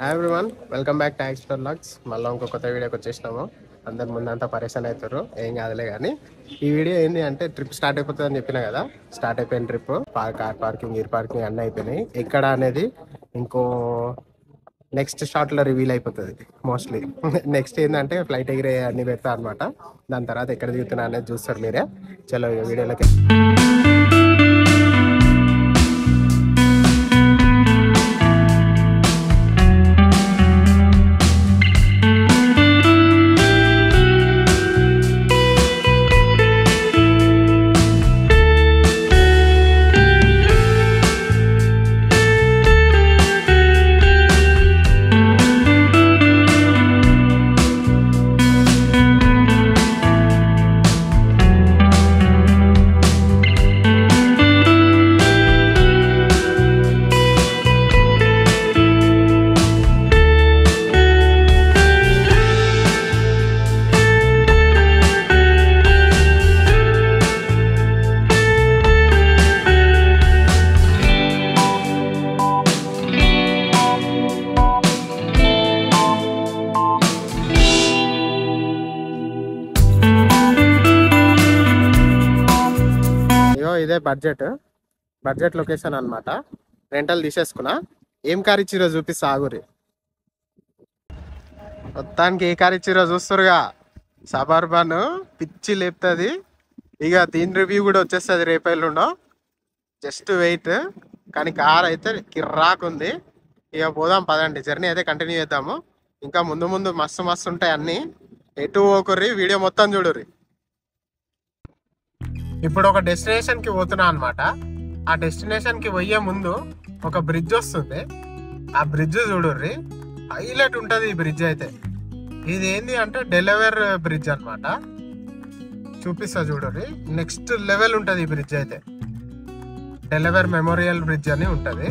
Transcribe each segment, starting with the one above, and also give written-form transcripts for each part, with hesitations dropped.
Hi everyone, welcome back to explore logs. మళ్ళీ ఇంకో కొత్త వీడియోకి వచ్చేసినాము. అందరి ముందంతా పరేషాన్ అవుతారు, ఏం కాదులే. కానీ ఈ వీడియో ఏంటి అంటే ట్రిప్ స్టార్ట్ అయిపోతుంది అని చెప్పినా కదా. స్టార్ట్ అయిపోయిన trip car parking, air parking అన్నీ అయిపోయినాయి. ఎక్కడ అనేది ఇంకో నెక్స్ట్ షార్ట్లో రివీల్ అయిపోతుంది మోస్ట్లీ. నెక్స్ట్ ఏంటంటే ఫ్లైట్ ఎగిరే అన్ని పెడతా అనమాట. దాని తర్వాత ఎక్కడ దిగుతున్నా అనేది చూస్తారు మీరే. చలో వీడియోలోకి. ఇదే బడ్జెట్ లొకేషన్ అనమాట. రెంటల్ తీసేసుకున్నా. ఏం కార్ ఇచ్చిరో చూపిస్తా ఆగురి. మొత్తానికి ఏ కార్ ఇచ్చిరో చూస్తురుగా. సబర్బన్ పిచ్చి లేపుతుంది. ఇక దీని రివ్యూ కూడా వచ్చేస్తుంది రేపల్లుండో. Just wait. కానీ కార్ అయితే కిర్రాకుంది. ఇక పోదాం పదండి, జర్నీ అయితే కంటిన్యూ చేద్దాము. ఇంకా ముందు ముందు మస్తు ఉంటాయి అన్నీ. ఎటు పోకుర్రి, వీడియో మొత్తం చూడుర్రి. ఇప్పుడు ఒక డెస్టినేషన్ కి పోతున్నా అనమాట. ఆ డెస్టినేషన్ కి పోయే ముందు ఒక బ్రిడ్జ్ వస్తుంది. ఆ బ్రిడ్జ్ చూడుర్రి, హైలైట్ ఉంటది ఈ బ్రిడ్జ్ అయితే. ఇది ఏంది అంటే డెలవేర్ బ్రిడ్జ్ అనమాట. చూపిస్తా చూడుర్రి, నెక్స్ట్ లెవెల్ ఉంటది ఈ బ్రిడ్జ్ అయితే. డెలవేర్ మెమోరియల్ బ్రిడ్జ్ అని ఉంటది.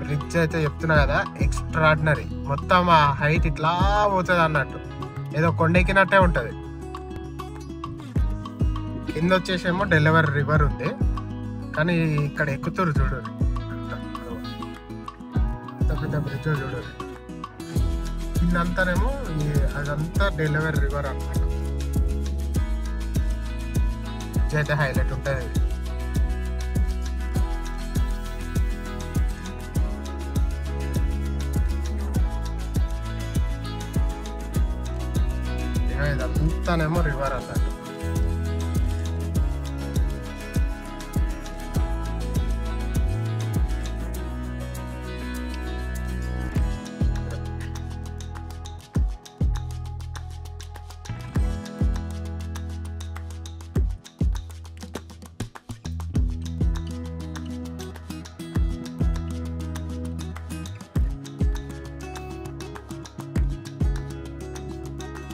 బ్రిడ్జ్ అయితే చెప్తున్నా కదా, ఎక్స్ట్రాడినరీ. మొత్తం ఆ హైట్ ఇట్లా పోతుంది అన్నట్టు, ఏదో కొండెక్కినట్టే ఉంటది. కింద వచ్చేసేమో డెలివర్ రివర్ ఉంది. కానీ ఇక్కడ ఎక్కుతురు చూడు, పెద్ద బ్రిడ్జ్ చూడు. కిందంతానేమో అదంతా డెలివర్ రివర్ అన్నమాట. బ్రిడ్జ్ అయితే హైలైట్ ఉంటుంది. ఇదంతానేమో రివర్ అన్నట్టు.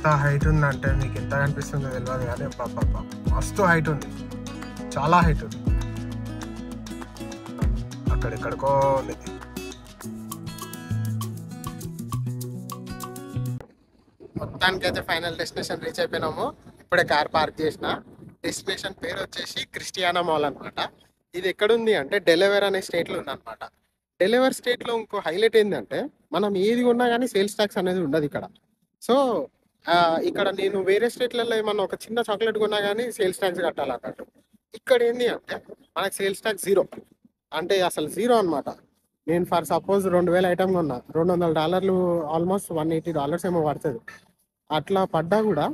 ఎంత హైట్ ఉందంటే మీకు ఎంత కనిపిస్తుందో తెలియదు కానీ పాప మస్తు హైట్ ఉంది, చాలా హైట్ ఉంది. అక్కడెక్కడికో ఉంది. మొత్తానికైతే ఫైనల్ డెస్టినేషన్ రీచ్ అయిపోయినాము. ఇప్పుడే కార్ పార్క్ చేసిన. డెస్టినేషన్ పేరు వచ్చేసి క్రిస్టియానా మాల్ అనమాట. ఇది ఎక్కడుంది అంటే డెలివర్ అనే స్టేట్లో ఉంది అనమాట. డెలివర్ స్టేట్లో ఇంకో హైలైట్ ఏంటంటే మనం ఏది ఉన్నా కానీ సేల్స్ ట్యాక్స్ అనేది ఉండదు ఇక్కడ. సో ఇక్కడ నేను వేరే స్టేట్లలో ఏమన్నా ఒక చిన్న చాక్లెట్ కొన్నా కానీ సేల్స్ ట్యాక్స్ కట్టాలన్నట్టు. ఇక్కడ ఏంటి అంటే మనకు సేల్స్ ట్యాక్స్ జీరో, అంటే అసలు జీరో అనమాట. నేను ఫర్ సపోజ్ 2000 ఐటమ్ కొన్నా, $200, ఆల్మోస్ట్ $180 ఏమో పడుతుంది. అట్లా పడ్డా కూడా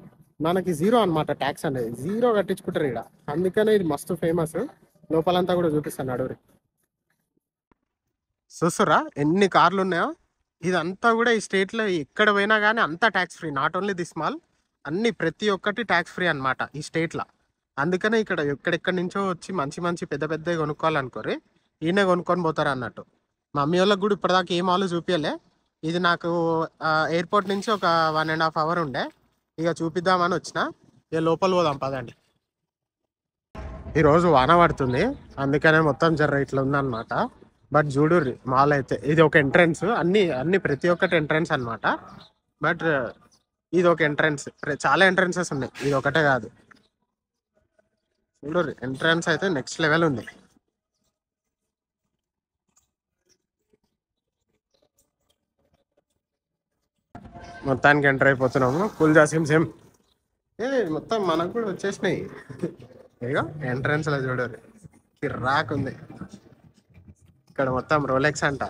మనకి జీరో అనమాట. ట్యాక్స్ అనేది జీరో కట్టించుకుంటారు ఇక్కడ. అందుకనే ఇది మస్తు ఫేమస్. లోపలంతా కూడా చూపిస్తాను అడవురి. చూస్తురా ఎన్ని కార్లు ఉన్నాయో. ఇదంతా కూడా ఈ స్టేట్లో ఎక్కడ పోయినా కానీ అంతా tax free. Not only this mall, అన్ని ప్రతి ఒక్కటి ట్యాక్స్ ఫ్రీ అనమాట ఈ స్టేట్లో. అందుకనే ఇక్కడ ఎక్కడెక్కడి నుంచో వచ్చి మంచి పెద్ద పెద్దవి కొనుక్కోవాలనుకోరి ఈయనే కొనుక్కొని పోతారు అన్నట్టు. మా మమ్మీ వాళ్ళకి కూడా ఇప్పటిదాకా ఏ మాల్ చూపించలే. ఇది నాకు ఎయిర్పోర్ట్ నుంచి ఒక 1.5 hours ఉండే. ఇక చూపిద్దామని వచ్చిన. ఇక లోపల పోదాం పదండి. ఈరోజు వాన పడుతుంది, అందుకనే మొత్తం జర్ర ఇట్లా ఉందన్నమాట. బట్ చూడుర్రి మాల్ అయితే. ఇది ఒక ఎంట్రన్స్, అన్ని ప్రతి ఒక్కటి ఎంట్రన్స్ అనమాట. బట్ ఇది ఒక ఎంట్రన్స్, చాలా ఎంట్రన్సెస్ ఉన్నాయి, ఇది ఒకటే కాదు. చూడు ఎంట్రన్స్ అయితే నెక్స్ట్ లెవెల్ ఉంది. మొత్తానికి ఎంటర్ అయిపోతున్నాము. కుల్జా సిమ్ సిమ్ ఏ మొత్తం మనకు కూడా వచ్చేసినాయి. ఇక ఎంట్రన్స్ లో చూడరు కిర్రాక్ ఉంది. ఇక్కడ మొత్తం రోలెక్స్ అంట.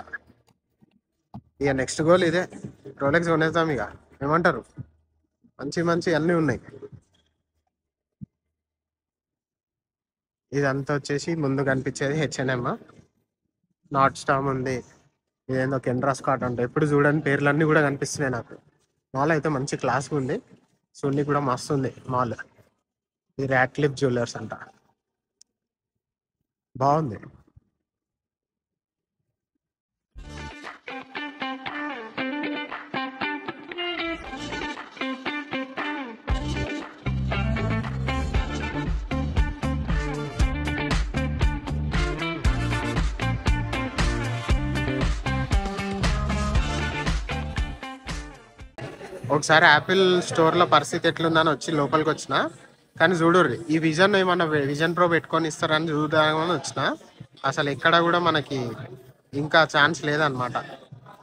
ఇక నెక్స్ట్ గోల్ ఇదే, రోలెక్స్ కొనేద్దాం ఇక. ఏమంటారు? మంచి మంచి అన్నీ ఉన్నాయి. ఇదంతా వచ్చేసి ముందు కనిపించేది H&M. నాట్ స్టామ్ ఉంది. ఇదేందో కెనరా స్కాట్ అంటే ఎప్పుడు చూడని పేర్లన్నీ కూడా కనిపిస్తున్నాయి నాకు. మాల్ అయితే మంచి క్లాస్ ఉంది. సున్ని కూడా మస్తు ఉంది మాల్. ఇది ర్యాక్లిఫ్ జ్యువెలర్స్ అంట, బాగుంది. ఒకసారి యాపిల్ స్టోర్లో పరిస్థితి ఎట్లుందని వచ్చి లోపలికి వచ్చిన, కానీ చూడుర్రి ఈ విజన్ ఏమన్నా విజన్ ప్రో పెట్టుకొని ఇస్తారని చూద్దామని వచ్చిన. అసలు ఎక్కడ కూడా మనకి ఇంకా ఛాన్స్ లేదనమాట.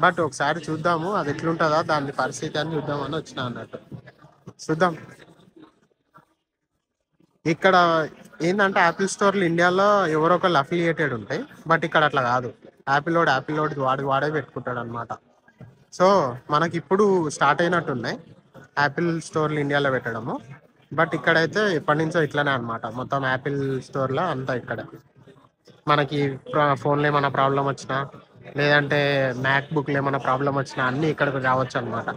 బట్ ఒకసారి చూద్దాము అది ఎట్లుంటుందా దాని పరిస్థితి అని చూద్దామని వచ్చిన అన్నట్టు. చూద్దాం. ఇక్కడ ఏంటంటే యాపిల్ స్టోర్లు ఇండియాలో ఎవరో ఒకళ్ళు అఫిలియేటెడ్ ఉంటాయి, బట్ ఇక్కడ అట్లా కాదు. యాపిల్ లోడ్ వాడే పెట్టుకుంటాడు అనమాట. సో మనకి ఇప్పుడు స్టార్ట్ అయినట్టున్నాయి యాపిల్ స్టోర్లు ఇండియాలో పెట్టడము. బట్ ఇక్కడైతే ఎప్పటి నుంచో ఇట్లానే అనమాట. మొత్తం యాపిల్ స్టోర్లో అంతా ఇక్కడ మనకి ఫోన్లో ఏమైనా ప్రాబ్లం వచ్చినా, లేదంటే మ్యాక్ బుక్లో ఏమైనా ప్రాబ్లం వచ్చినా అన్నీ ఇక్కడికి రావచ్చు అనమాట.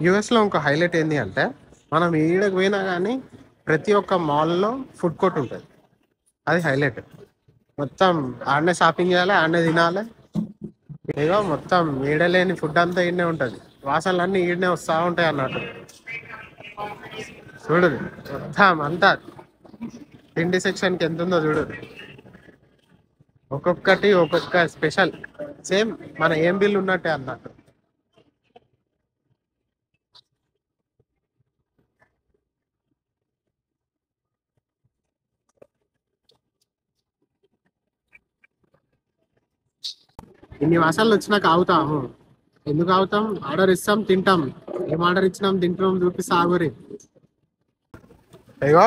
యూఎస్లో ఇంకో హైలైట్ ఏంటి అంటే, మనం ఈడకి పోయినా కానీ ప్రతి ఒక్క మాల్లో ఫుడ్ కోర్ట్ ఉంటుంది. అది హైలైట్. మొత్తం ఆడనే షాపింగ్ చేయాలి, ఆడనే తినాలి. ఏదో మొత్తం ఈడలేని ఫుడ్ అంతా ఈడనే ఉంటుంది. వాసనలు అన్నీ ఈడనే వస్తూ ఉంటాయి అన్నట్టు. చూడు మొత్తం అంతా తిండి సెక్షన్కి ఎంత ఉందో చూడు. ఒక్కొక్కటి ఒక్కొక్క స్పెషల్. సేమ్ మన ఏం బిల్ ఉన్నట్టే అన్నట్టు. ఇన్ని వాసాలు వచ్చినాక ఆగుతాము. ఎందుకు ఆగుతాం? ఆర్డర్ ఇస్తాం, తింటాం. ఏం ఆర్డర్ ఇచ్చినాం, తింటున్నాం చూపిస్తా ఆగురి. అయ్యో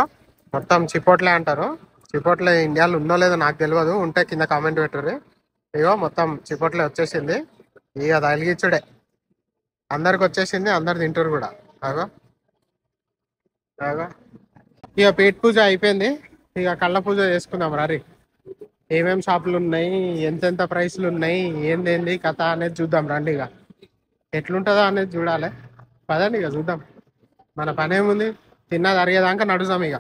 మొత్తం చిపోట్లే అంటారు. చిపోట్లే ఇండియాలో ఉందో లేదో నాకు తెలియదు, ఉంటే కింద కామెంట్ పెట్టరు. అయ్యో మొత్తం చిపోట్లే వచ్చేసింది. ఇక తగిలిచ్చుడే, అందరికి వచ్చేసింది, అందరు తింటారు కూడా. అగో అగో ఇక పేట్ పూజ అయిపోయింది. ఇక కళ్ళ పూజ చేసుకుందాం రారి. ఏమేం షాపులు ఉన్నాయి, ఎంతెంత ప్రైస్లు ఉన్నాయి, ఏందేంది కథ అనేది చూద్దాం రండి. ఇక ఎట్లుంటుందో అనేది చూడాలి. పదండి ఇక చూద్దాం. మన పని ఏముంది, తిన్నది అరిగేదాకా నడుస్తాం ఇక.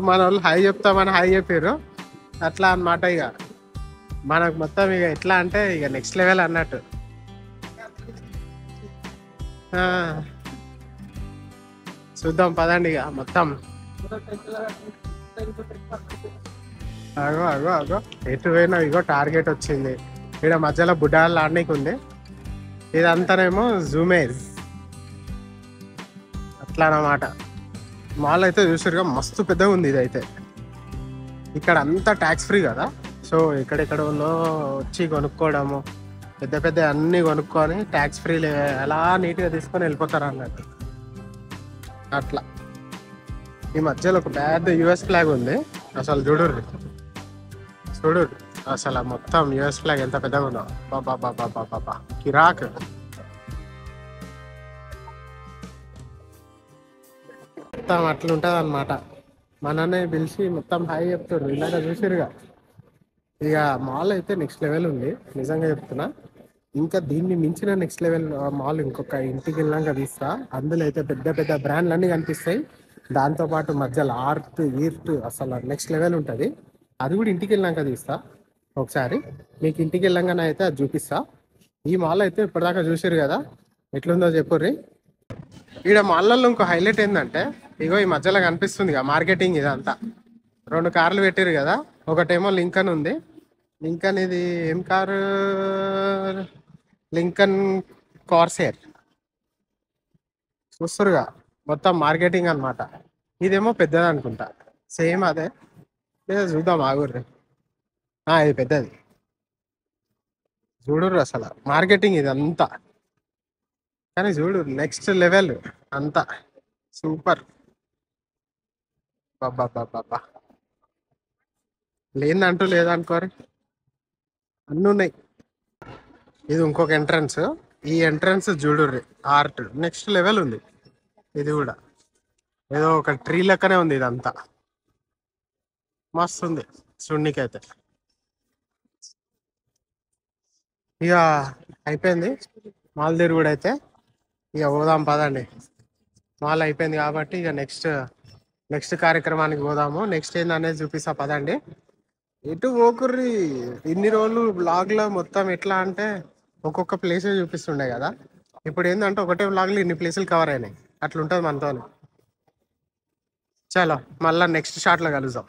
మన వాళ్ళు హాయ్ చెప్తామని హాయ్ చెప్పారు అట్లా అన్నమాట. ఇక మనకు మొత్తం ఇక ఎట్లా అంటే ఇక నెక్స్ట్ లెవెల్ అన్నట్టు. చూద్దాం పదండి ఇక మొత్తం. అగో అగో అగో ఎటు పోయినా ఇగో టార్గెట్ వచ్చింది. ఇక్కడ మధ్యలో బుడ్డాలు ఆడనీకి ఉంది. ఇదంతానేమో జూమేజ్ అట్లా అన్నమాట. మాల్ అయితే చూసారుగా మస్తు పెద్దగా ఉంది. ఇదైతే ఇక్కడ అంతా ట్యాక్స్ ఫ్రీ కదా. సో ఎక్కడెక్కడ వచ్చి కొనుక్కోవడము, పెద్ద పెద్ద అన్నీ కొనుక్కొని ట్యాక్స్ ఫ్రీ ఎలా నీట్గా తీసుకొని వెళ్ళిపోతారు అన్నట్టు. అట్లా ఈ మధ్యలో ఒక పెద్ద యుఎస్ ఫ్లాగ్ ఉంది. అసలు చూడుర్రి చూడుర్రి అసలు మొత్తం యుఎస్ ఫ్లాగ్ ఎంత పెద్దగా ఉందో. బాబా బాబా బాబా కిరాక్. మొత్తం అట్లుంటది అనమాట. మననే పిలిచి మొత్తం హాయ్ చెప్తారు. ఇలాగ చూసిరుగా. ఇక మాల్ అయితే నెక్స్ట్ లెవెల్ ఉంది, నిజంగా చెప్తున్నా. ఇంకా దీన్ని మించిన నెక్స్ట్ లెవెల్ మాల్ ఇంకొక ఇంటికి వెళ్ళాక తీస్తా. అందులో అయితే పెద్ద పెద్ద బ్రాండ్లు అన్నీ కనిపిస్తాయి. దాంతోపాటు మధ్యలో ఆర్ట్ ఈర్ట్ అసలు నెక్స్ట్ లెవెల్ ఉంటుంది. అది కూడా ఇంటికి వెళ్ళాక తీస్తా ఒకసారి. మీకు ఇంటికి వెళ్ళంగానే అయితే అది చూపిస్తా. ఈ మాల్ అయితే ఇప్పటిదాకా చూసారు కదా, ఎట్లుందో చెప్పుర్రి. ఈడ మాల్లలో ఇంకో హైలైట్ ఏంటంటే, ఇగో ఈ మధ్యలో కనిపిస్తుంది మార్కెటింగ్ ఇదంతా. 2 కార్లు పెట్టారు కదా. ఒకటేమో లింకన్ ఉంది. లింకన్ ఇది ఏం కారు? లింకన్ కార్సేర్. చూస్తురుగా, మొత్తం మార్కెటింగ్ అన్నమాట. ఇదేమో పెద్దది అనుకుంటా, సేమ్ అదే. లేదా చూద్దాం ఆగుర్రి. ఇది పెద్దది. చూడుర్రు అసలు మార్కెటింగ్ ఇదంతా. కానీ చూడు నెక్స్ట్ లెవెల్ అంతా సూపర్. బాబా లేదంటూ లేదనుకోరి, అన్నీ ఉన్నాయి. ఇది ఇంకొక ఎంట్రన్స్. ఈ ఎంట్రన్స్ చూడుర్రి, ఆర్ట్ నెక్స్ట్ లెవెల్ ఉంది. ఇది కూడా ఏదో ఒక ట్రీ లెక్కనే ఉంది. ఇదంతా మస్తు ఉంది చూడ్నికైతే. ఇక అయిపోయింది మాల్ తిరుగుడు అయితే. ఇక పోదాం పదండి. మాల్ అయిపోయింది కాబట్టి ఇక నెక్స్ట్ కార్యక్రమానికి పోదాము. నెక్స్ట్ ఏందనేది చూపిస్తా పదండి. ఎటు పోకుర్రి. ఇన్ని రోజులు బ్లాగ్లో మొత్తం ఎట్లా అంటే ఒక్కొక్క ప్లేసే చూపిస్తుండే కదా. ఇప్పుడు ఏంటంటే ఒకటే బ్లాగ్లో ఇన్ని ప్లేసులు కవర్ అయినాయి. అట్లుంటుంది మనతో. చలో మళ్ళీ నెక్స్ట్ షాట్లో కలుద్దాం.